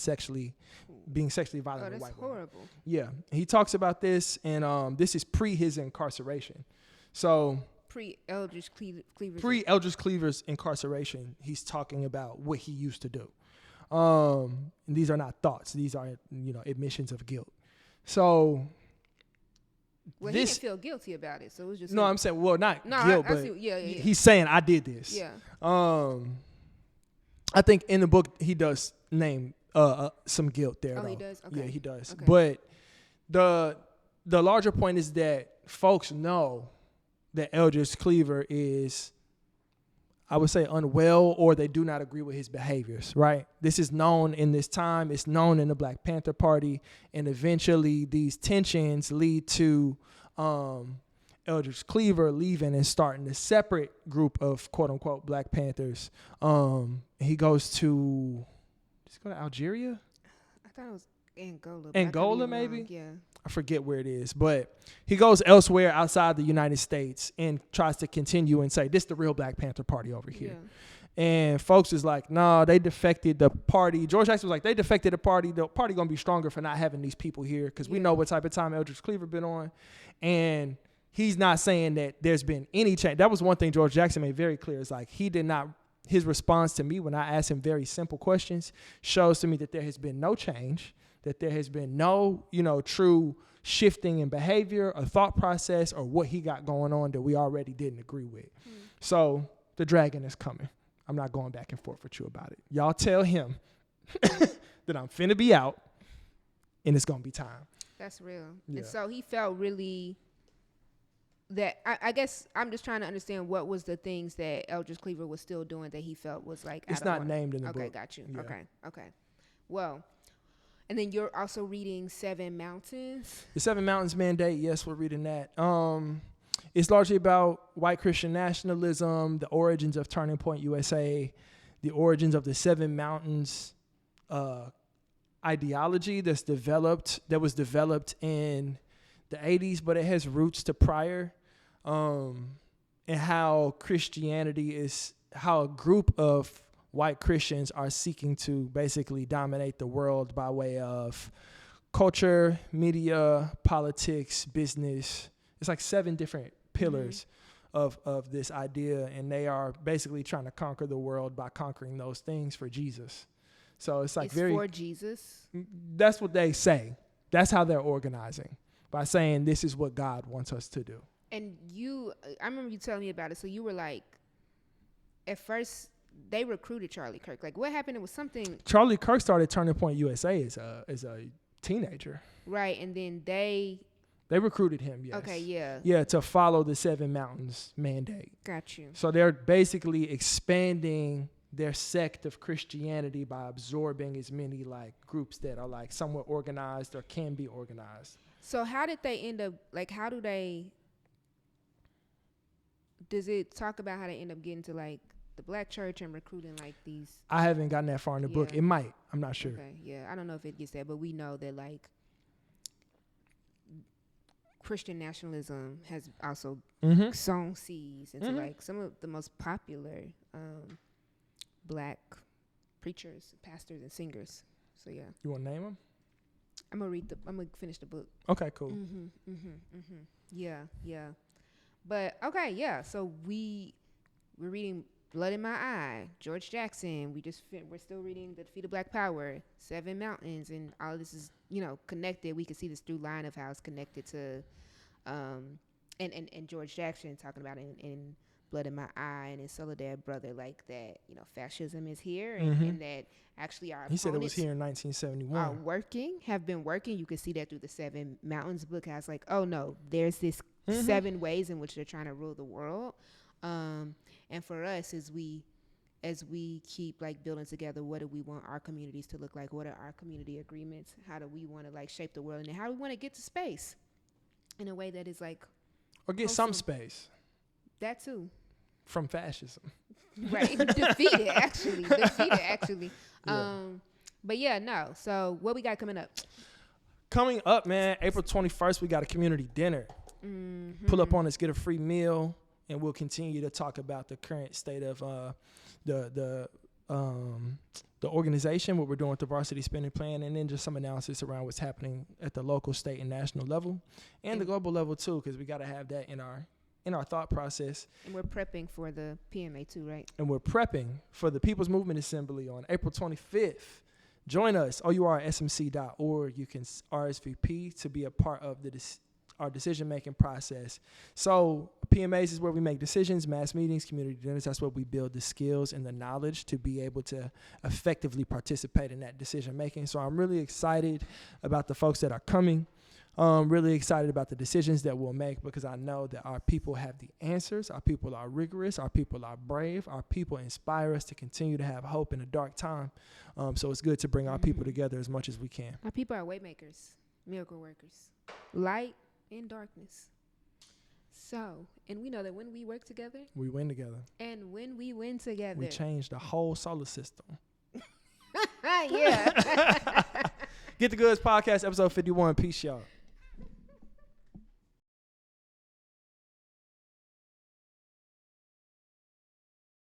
being sexually violent with white women. That's horrible. Yeah. He talks about this, and this is pre his incarceration. So pre-Eldridge Cleaver's. Pre-Eldridge Cleaver's incarceration, he's talking about what he used to do. And these are not thoughts. These are, admissions of guilt. So... Well, he didn't feel guilty about it, so it was just... No, I'm saying, well, not guilt, but yeah. He's saying, I did this. Yeah. I think in the book, he does name some guilt there, though. He does? Okay. Yeah, he does. Okay. But the larger point is that folks know that Eldridge Cleaver is, I would say, unwell, or they do not agree with his behaviors, right? This is known in this time. It's known in the Black Panther Party. And eventually these tensions lead to Eldridge Cleaver leaving and starting a separate group of quote-unquote Black Panthers. He goes to, does he go to Algeria? I thought it was Angola. Angola, maybe? Yeah. I forget where it is, but he goes elsewhere outside the United States and tries to continue and say, this is the real Black Panther Party over here. Yeah. And folks is like, nah, they defected the party. George Jackson was like, they defected the party. The party going to be stronger for not having these people here because we know what type of time Eldridge Cleaver been on. And he's not saying that there's been any change. That was one thing George Jackson made very clear. Is like he did not, his response to me when I asked him very simple questions shows to me that there has been no change, that there has been no, true shifting in behavior or thought process or what he got going on that we already didn't agree with. So the dragon is coming. I'm not going back and forth with you about it. Y'all tell him that I'm finna be out and it's going to be time. That's real. Yeah. And so he felt really that, I guess I'm just trying to understand what was the things that Eldridge Cleaver was still doing that he felt was like, it's not named in the book. Okay, got you. Yeah. Okay. Well, and then you're also reading Seven Mountains. The Seven Mountains Mandate, yes, we're reading that. It's largely about white Christian nationalism, the origins of Turning Point USA, the origins of the Seven Mountains ideology that was developed in the 80s, but it has roots to prior, and how Christianity is, how a group of white Christians are seeking to basically dominate the world by way of culture, media, politics, business. It's like 7 different pillars of this idea, and they are basically trying to conquer the world by conquering those things for Jesus. So it's like for Jesus? That's what they say. That's how they're organizing, by saying this is what God wants us to do. And I remember you telling me about it. So you were like, at first, they recruited Charlie Kirk. Like, what happened? It was something. Charlie Kirk started Turning Point USA as a teenager. Right, and then they recruited him, yes. Okay, yeah. Yeah, to follow the Seven Mountains Mandate. Got you. So they're basically expanding their sect of Christianity by absorbing as many like groups that are like somewhat organized or can be organized. So how did they end up, like, does it talk about how they end up getting to like the black church and recruiting like these? I haven't gotten that far in the book. It might. I'm not sure. Okay, yeah. I don't know if it gets there, but we know that like Christian nationalism has also sown seeds into like some of the most popular black preachers, pastors, and singers. So yeah. You want to name them? I'm gonna finish the book. Okay, cool. Yeah. But okay, yeah. So we're reading Blood in My Eye, George Jackson. We're still reading The Defeat of Black Power, Seven Mountains, and all of this is, you know, connected. We can see this through line of how it's connected to, and George Jackson talking about it in Blood in My Eye and his Soledad brother, like that, you know, fascism is here, and that actually our he said it was here in 1971. Have been working. You can see that through the Seven Mountains book. How it's like, oh no, there's this 7 ways in which they're trying to rule the world. And for us, as we keep like building together, what do we want our communities to look like? What are our community agreements? How do we want to like shape the world, and how do we want to get to space in a way that is like, or get some space. That too. From fascism. Right. Defeated actually. Yeah. But yeah, no. So what we got coming up? Coming up, man, April 21st, we got a community dinner. Pull up on us, get a free meal, and we'll continue to talk about the current state of the organization, what we're doing with the varsity spending plan, and then just some analysis around what's happening at the local, state, and national level, and the global level too, because we got to have that in our thought process. And we're prepping for the PMA too, right? And we're prepping for the People's Movement Assembly on April 25th. Join us, oursmc.org. You can RSVP to be a part of our decision-making process. So PMAs is where we make decisions, mass meetings, community dinners. That's where we build the skills and the knowledge to be able to effectively participate in that decision-making. So I'm really excited about the folks that are coming. Really excited about the decisions that we'll make, because I know that our people have the answers. Our people are rigorous. Our people are brave. Our people inspire us to continue to have hope in a dark time. So it's good to bring our people together as much as we can. Our people are way makers, miracle workers, light in darkness. So, and we know that when we work together, we win together. And when we win together, we change the whole solar system. Yeah. Get the Goods Podcast, episode 51. Peace, y'all.